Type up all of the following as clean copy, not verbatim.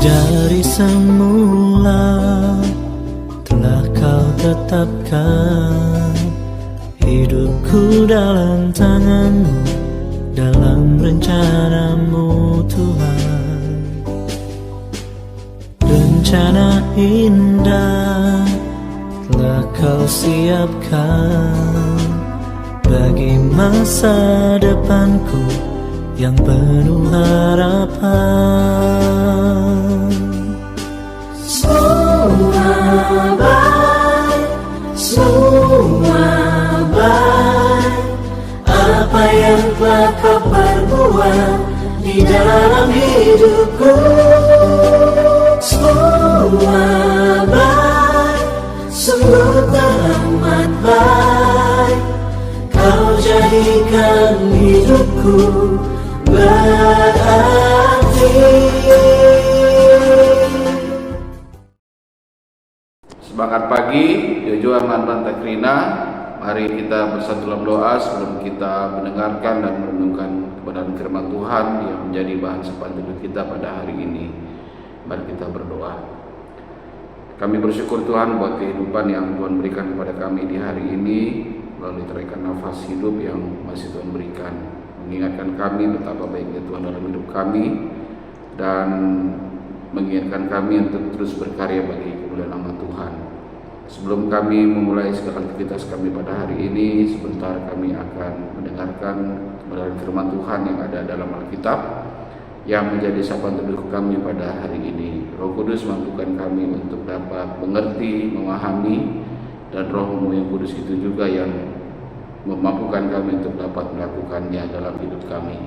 Dari semula telah kau tetapkan hidupku dalam tanganmu, dalam rencanamu Tuhan. Rencana indah telah kau siapkan bagi masa depanku yang penuh harapan. Semua baik, semua baik, apa yang telah kau perbuat di dalam hidupku. Semua baik, sungguh teramat baik, kau jadikan hidupku berarti. Semangat pagi, Jojo Aman Takrina. Mari kita bersatu dalam doa sebelum kita mendengarkan dan merenungkan kebenaran firman Tuhan yang menjadi bahan sepanjang hidup kita pada hari ini. Mari kita berdoa. Kami bersyukur Tuhan buat kehidupan yang Tuhan berikan kepada kami di hari ini, melalui tarikan nafas hidup yang masih Tuhan berikan, mengingatkan kami betapa baiknya Tuhan dalam hidup kami, dan mengingatkan kami untuk terus berkarya bagi kemuliaan nama Tuhan. Sebelum kami memulai segala aktivitas kami pada hari ini, sebentar kami akan mendengarkan kebenaran firman Tuhan yang ada dalam Alkitab yang menjadi sapaan teduh kami pada hari ini. Roh Kudus mampukan kami untuk dapat mengerti, memahami, dan Roh-Mu yang kudus itu juga yang memampukan kami untuk dapat melakukannya dalam hidup kami,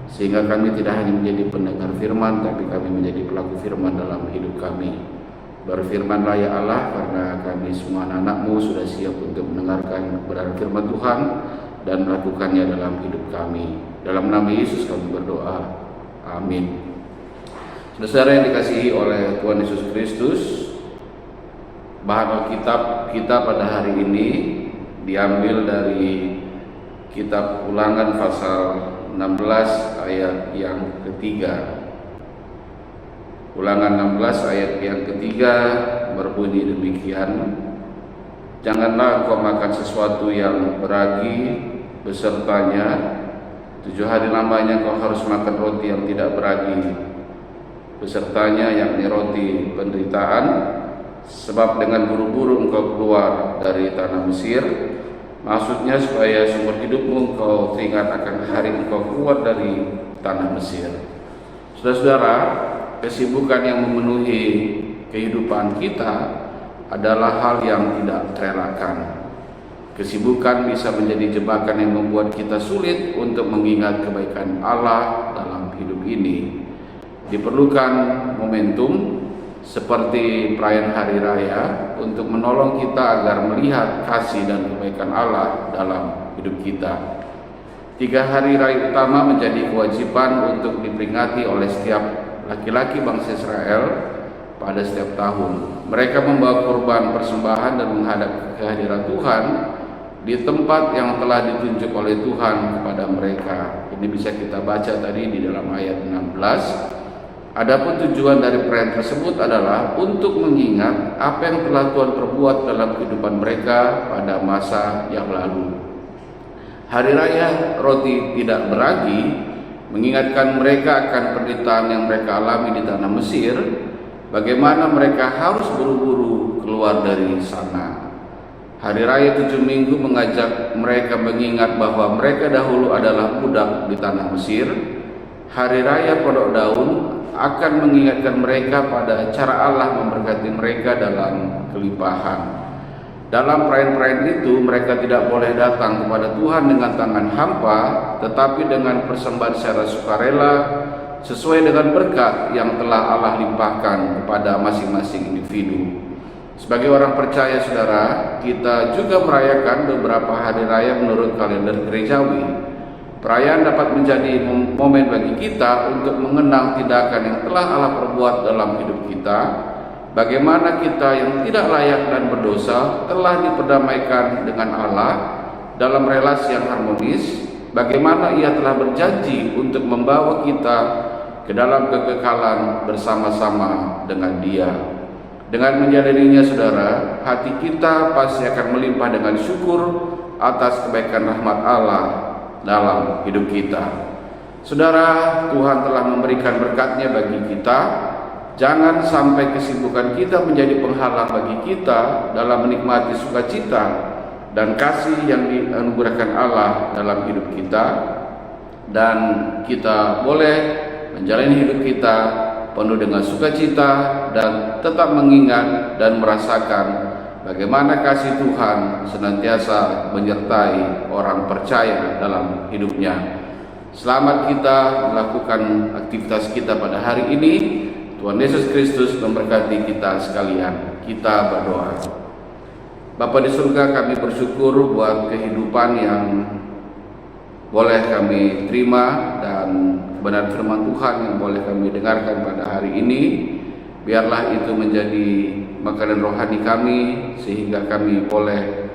sehingga kami tidak hanya menjadi pendengar firman, tapi kami menjadi pelaku firman dalam hidup kami. Berfirmanlah ya Allah, karena kami semua anak-anak-Mu sudah siap untuk mendengarkan kebenaran firman Tuhan dan melakukannya dalam hidup kami. Dalam nama Yesus kami berdoa, amin. Saudara yang dikasihi oleh Tuhan Yesus Kristus, bahan Alkitab kita pada hari ini diambil dari kitab Ulangan pasal 16 ayat yang ketiga. Ulangan 16 ayat yang ketiga berbunyi demikian: janganlah engkau makan sesuatu yang beragi besertanya. 7 hari lamanya kau harus makan roti yang tidak beragi besertanya, yakni roti penderitaan, sebab dengan buru-buru engkau keluar dari tanah Mesir. Maksudnya supaya seumur hidupmu engkau teringat akan hari engkau keluar dari tanah Mesir. Saudara-saudara, kesibukan yang memenuhi kehidupan kita adalah hal yang tidak terelakkan. Kesibukan bisa menjadi jebakan yang membuat kita sulit untuk mengingat kebaikan Allah dalam hidup ini. Diperlukan momentum seperti perayaan hari raya untuk menolong kita agar melihat kasih dan kebaikan Allah dalam hidup kita. 3 hari raya utama menjadi kewajiban untuk diperingati oleh setiap laki-laki bangsa Israel pada setiap tahun. Mereka membawa korban persembahan dan menghadap kehadiran Tuhan di tempat yang telah ditunjuk oleh Tuhan kepada mereka. Ini bisa kita baca tadi di dalam ayat 16. Adapun tujuan dari perayaan tersebut adalah untuk mengingat apa yang telah Tuhan perbuat dalam kehidupan mereka pada masa yang lalu. Hari raya roti tidak beragi mengingatkan mereka akan penderitaan yang mereka alami di tanah Mesir, bagaimana mereka harus buru-buru keluar dari sana. Hari raya 7 minggu mengajak mereka mengingat bahwa mereka dahulu adalah budak di tanah Mesir. Hari raya Pondok Daun akan mengingatkan mereka pada cara Allah memberkati mereka dalam kelimpahan. Dalam perayaan-perayaan itu mereka tidak boleh datang kepada Tuhan dengan tangan hampa, tetapi dengan persembahan secara sukarela sesuai dengan berkat yang telah Allah limpahkan kepada masing-masing individu. Sebagai orang percaya, saudara, kita juga merayakan beberapa hari raya menurut kalender gerejawi. Perayaan dapat menjadi momen bagi kita untuk mengenang tindakan yang telah Allah perbuat dalam hidup kita. Bagaimana kita yang tidak layak dan berdosa telah diperdamaikan dengan Allah dalam relasi yang harmonis. Bagaimana Ia telah berjanji untuk membawa kita ke dalam kekekalan bersama-sama dengan Dia. Dengan menjalaninya saudara, hati kita pasti akan melimpah dengan syukur atas kebaikan rahmat Allah dalam hidup kita. Saudara, Tuhan telah memberikan berkat-Nya bagi kita. Jangan sampai kesibukan kita menjadi penghalang bagi kita dalam menikmati sukacita dan kasih yang dianugerahkan Allah dalam hidup kita, dan kita boleh menjalani hidup kita penuh dengan sukacita dan tetap mengingat dan merasakan bagaimana kasih Tuhan senantiasa menyertai orang percaya dalam hidupnya. Selamat kita melakukan aktivitas kita pada hari ini. Tuhan Yesus Kristus memberkati kita sekalian. Kita berdoa. Bapa di surga, kami bersyukur buat kehidupan yang boleh kami terima dan kebenaran firman Tuhan yang boleh kami dengarkan pada hari ini. Biarlah itu menjadi makanan rohani kami, sehingga kami boleh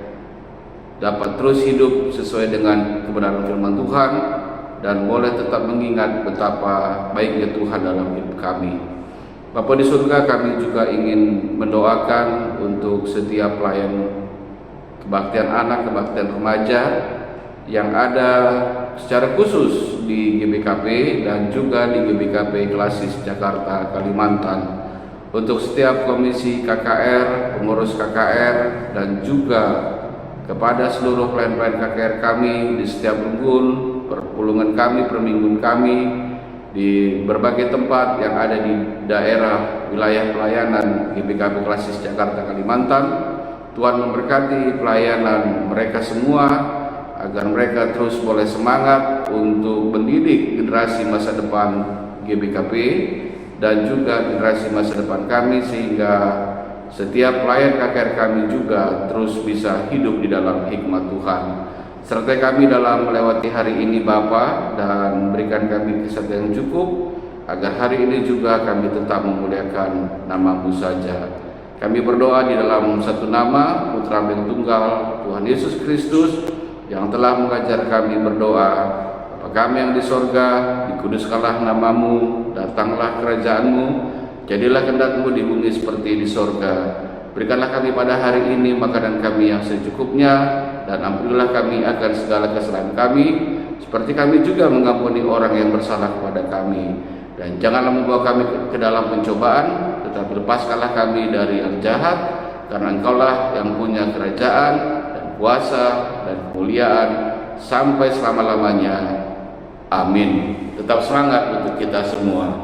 dapat terus hidup sesuai dengan kebenaran firman Tuhan dan boleh tetap mengingat betapa baiknya Tuhan dalam hidup kami. Bapa di surga, kami juga ingin mendoakan untuk setiap pelayan kebaktian anak, kebaktian remaja yang ada secara khusus di GBKP dan juga di GBKP Klasis Jakarta, Kalimantan. Untuk setiap komisi KKR, pengurus KKR, dan juga kepada seluruh pelayan-pelayan KKR kami di setiap rukun, perpulungan kami, permingguan kami, di berbagai tempat yang ada di daerah wilayah pelayanan GBKP Klasis Jakarta, Kalimantan. Tuhan memberkati pelayanan mereka semua, agar mereka terus boleh semangat untuk mendidik generasi masa depan GBKP dan juga generasi masa depan kami, sehingga setiap pelayan KKR kami juga terus bisa hidup di dalam hikmat Tuhan. Sertai kami dalam melewati hari ini Bapa, dan berikan kami kesehatan yang cukup, agar hari ini juga kami tetap memuliakan nama-Mu saja. Kami berdoa di dalam satu nama Putra yang tunggal, Tuhan Yesus Kristus, yang telah mengajar kami berdoa. Bapa kami yang di sorga, dikuduskanlah nama-Mu, datanglah kerajaan-Mu, jadilah kehendak-Mu di bumi seperti di sorga. Berikanlah kami pada hari ini makanan kami yang secukupnya, dan ampunilah kami akan segala kesalahan kami, seperti kami juga mengampuni orang yang bersalah kepada kami. Dan janganlah membawa kami ke dalam pencobaan, tetapi lepaskanlah kami dari yang jahat, karena Engkaulah yang punya kerajaan dan kuasa dan kemuliaan sampai selama-lamanya. Amin. Tetap semangat untuk kita semua.